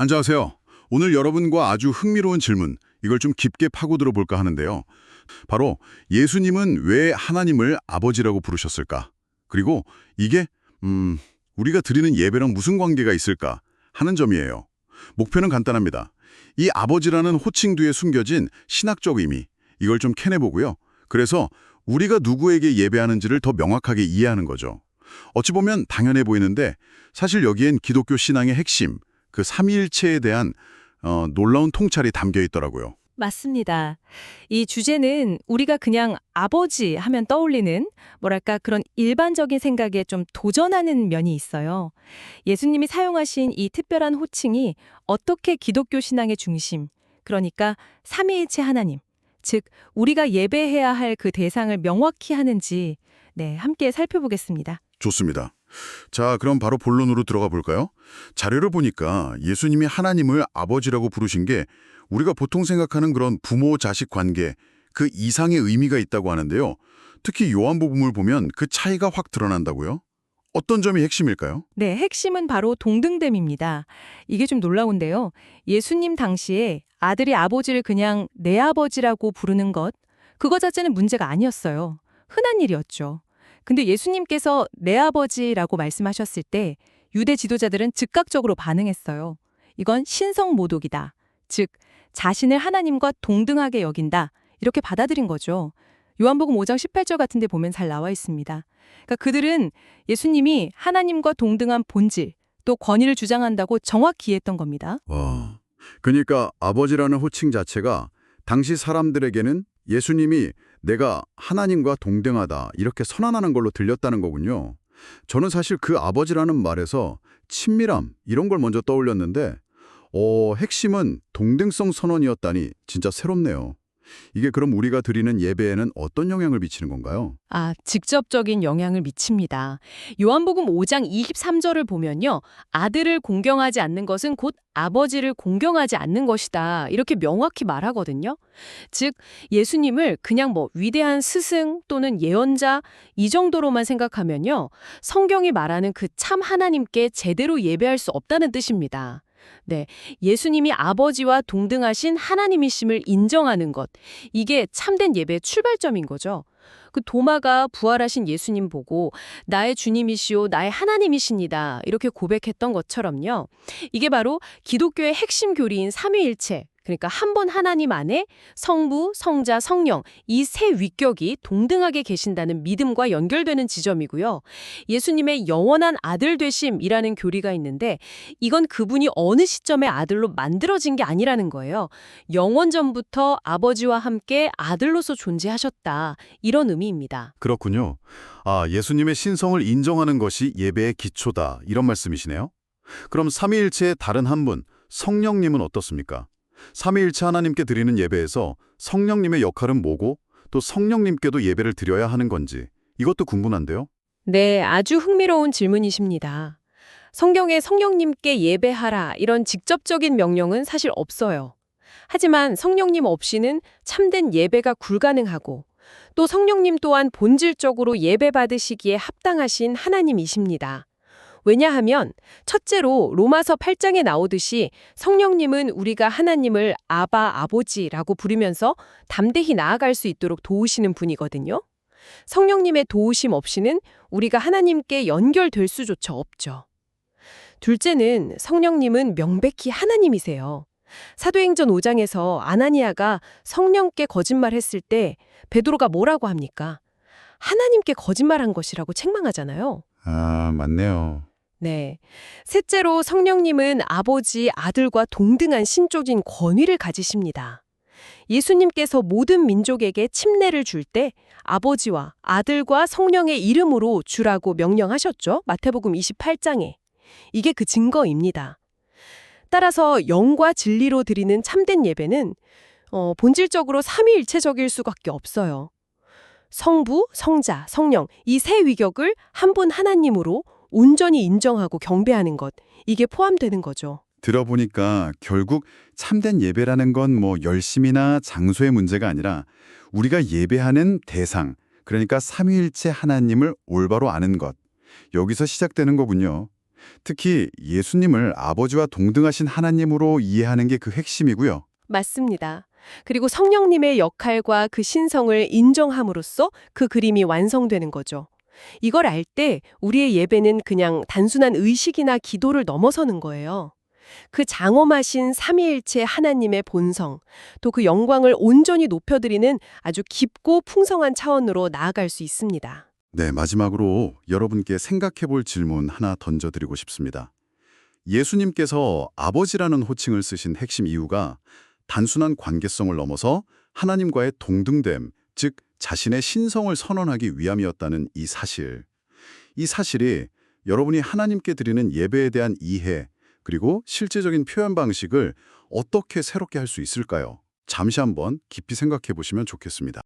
안녕하세요. 오늘 여러분과 아주 흥미로운 질문, 이걸 좀 깊게 파고들어 볼까 하는데요. 바로 예수님은 왜 하나님을 아버지라고 부르셨을까? 그리고 이게 우리가 드리는 예배랑 무슨 관계가 있을까 하는 점이에요. 목표는 간단합니다. 이 아버지라는 호칭 뒤에 숨겨진 신학적 의미, 이걸 좀 캐내보고요. 그래서 우리가 누구에게 예배하는지를 더 명확하게 이해하는 거죠. 어찌 보면 당연해 보이는데 사실 여기엔 기독교 신앙의 핵심, 그 삼위일체에 대한 놀라운 통찰이 담겨 있더라고요. 맞습니다. 이 주제는 우리가 그냥 아버지 하면 떠올리는 뭐랄까 그런 일반적인 생각에 좀 도전하는 면이 있어요. 예수님이 사용하신 이 특별한 호칭이 어떻게 기독교 신앙의 중심, 그러니까 삼위일체 하나님, 즉 우리가 예배해야 할 그 대상을 명확히 하는지 함께 살펴보겠습니다. 좋습니다. 자, 그럼 바로 본론으로 들어가 볼까요? 자료를 보니까 예수님이 하나님을 아버지라고 부르신 게 우리가 보통 생각하는 그런 부모-자식 관계, 그 이상의 의미가 있다고 하는데요. 특히 요한복음을 보면 그 차이가 확 드러난다고요? 어떤 점이 핵심일까요? 네, 핵심은 바로 동등됨입니다. 이게 좀 놀라운데요. 예수님 당시에 아들이 아버지를 그냥 내 아버지라고 부르는 것, 그거 자체는 문제가 아니었어요. 흔한 일이었죠. 근데 예수님께서 내 아버지라고 말씀하셨을 때 유대 지도자들은 즉각적으로 반응했어요. 이건 신성모독이다. 즉, 자신을 하나님과 동등하게 여긴다. 이렇게 받아들인 거죠. 요한복음 5장 18절 같은 데 보면 잘 나와 있습니다. 그러니까 그들은 예수님이 하나님과 동등한 본질, 또 권위를 주장한다고 정확히 이해했던 겁니다. 와, 그러니까 아버지라는 호칭 자체가 당시 사람들에게는 예수님이 내가 하나님과 동등하다 이렇게 선언하는 걸로 들렸다는 거군요. 저는 사실 그 아버지라는 말에서 친밀함 이런 걸 먼저 떠올렸는데 핵심은 동등성 선언이었다니 진짜 새롭네요. 이게 그럼 우리가 드리는 예배에는 어떤 영향을 미치는 건가요? 직접적인 영향을 미칩니다. 요한복음 5장 23절을 보면요. 아들을 공경하지 않는 것은 곧 아버지를 공경하지 않는 것이다. 이렇게 명확히 말하거든요. 즉, 예수님을 그냥 위대한 스승 또는 예언자 이 정도로만 생각하면요. 성경이 말하는 그 참 하나님께 제대로 예배할 수 없다는 뜻입니다. 네, 예수님이 아버지와 동등하신 하나님이심을 인정하는 것, 이게 참된 예배의 출발점인 거죠. 그 도마가 부활하신 예수님 보고 나의 주님이시오, 나의 하나님이십니다. 이렇게 고백했던 것처럼요. 이게 바로 기독교의 핵심 교리인 삼위일체, 그러니까 한 분 하나님 안에 성부, 성자, 성령 이 세 위격이 동등하게 계신다는 믿음과 연결되는 지점이고요. 예수님의 영원한 아들 되심이라는 교리가 있는데 이건 그분이 어느 시점에 아들로 만들어진 게 아니라는 거예요. 영원 전부터 아버지와 함께 아들로서 존재하셨다. 이런 의미입니다. 그렇군요. 예수님의 신성을 인정하는 것이 예배의 기초다 이런 말씀이시네요. 그럼 삼위일체의 다른 한 분, 성령님은 어떻습니까? 삼위일체 하나님께 드리는 예배에서 성령님의 역할은 뭐고 또 성령님께도 예배를 드려야 하는 건지 이것도 궁금한데요. 네, 아주 흥미로운 질문이십니다. 성경에 성령님께 예배하라 이런 직접적인 명령은 사실 없어요. 하지만 성령님 없이는 참된 예배가 불가능하고 또 성령님 또한 본질적으로 예배받으시기에 합당하신 하나님이십니다. 왜냐하면 첫째로 로마서 8장에 나오듯이 성령님은 우리가 하나님을 아바, 아버지라고 부르면서 담대히 나아갈 수 있도록 도우시는 분이거든요. 성령님의 도우심 없이는 우리가 하나님께 연결될 수조차 없죠. 둘째는 성령님은 명백히 하나님이세요. 사도행전 5장에서 아나니아가 성령께 거짓말했을 때 베드로가 뭐라고 합니까? 하나님께 거짓말한 것이라고 책망하잖아요. 맞네요. 네. 셋째로 성령님은 아버지, 아들과 동등한 신적인 권위를 가지십니다. 예수님께서 모든 민족에게 침례를 줄 때 아버지와 아들과 성령의 이름으로 주라고 명령하셨죠. 마태복음 28장에. 이게 그 증거입니다. 따라서 영과 진리로 드리는 참된 예배는 본질적으로 삼위일체적일 수밖에 없어요. 성부, 성자, 성령 이 세 위격을 한 분 하나님으로 온전히 인정하고 경배하는 것, 이게 포함되는 거죠. 들어보니까 결국 참된 예배라는 건 열심이나 장소의 문제가 아니라 우리가 예배하는 대상, 그러니까 삼위일체 하나님을 올바로 아는 것, 여기서 시작되는 거군요. 특히 예수님을 아버지와 동등하신 하나님으로 이해하는 게 그 핵심이고요. 맞습니다. 그리고 성령님의 역할과 그 신성을 인정함으로써 그 그림이 완성되는 거죠. 이걸 알 때 우리의 예배는 그냥 단순한 의식이나 기도를 넘어서는 거예요. 그 장엄하신 삼위일체 하나님의 본성, 또 그 영광을 온전히 높여드리는 아주 깊고 풍성한 차원으로 나아갈 수 있습니다. 네, 마지막으로 여러분께 생각해 볼 질문 하나 던져드리고 싶습니다. 예수님께서 아버지라는 호칭을 쓰신 핵심 이유가 단순한 관계성을 넘어서 하나님과의 동등됨, 즉 자신의 신성을 선언하기 위함이었다는 이 사실이 여러분이 하나님께 드리는 예배에 대한 이해, 그리고 실제적인 표현 방식을 어떻게 새롭게 할 수 있을까요? 잠시 한번 깊이 생각해 보시면 좋겠습니다.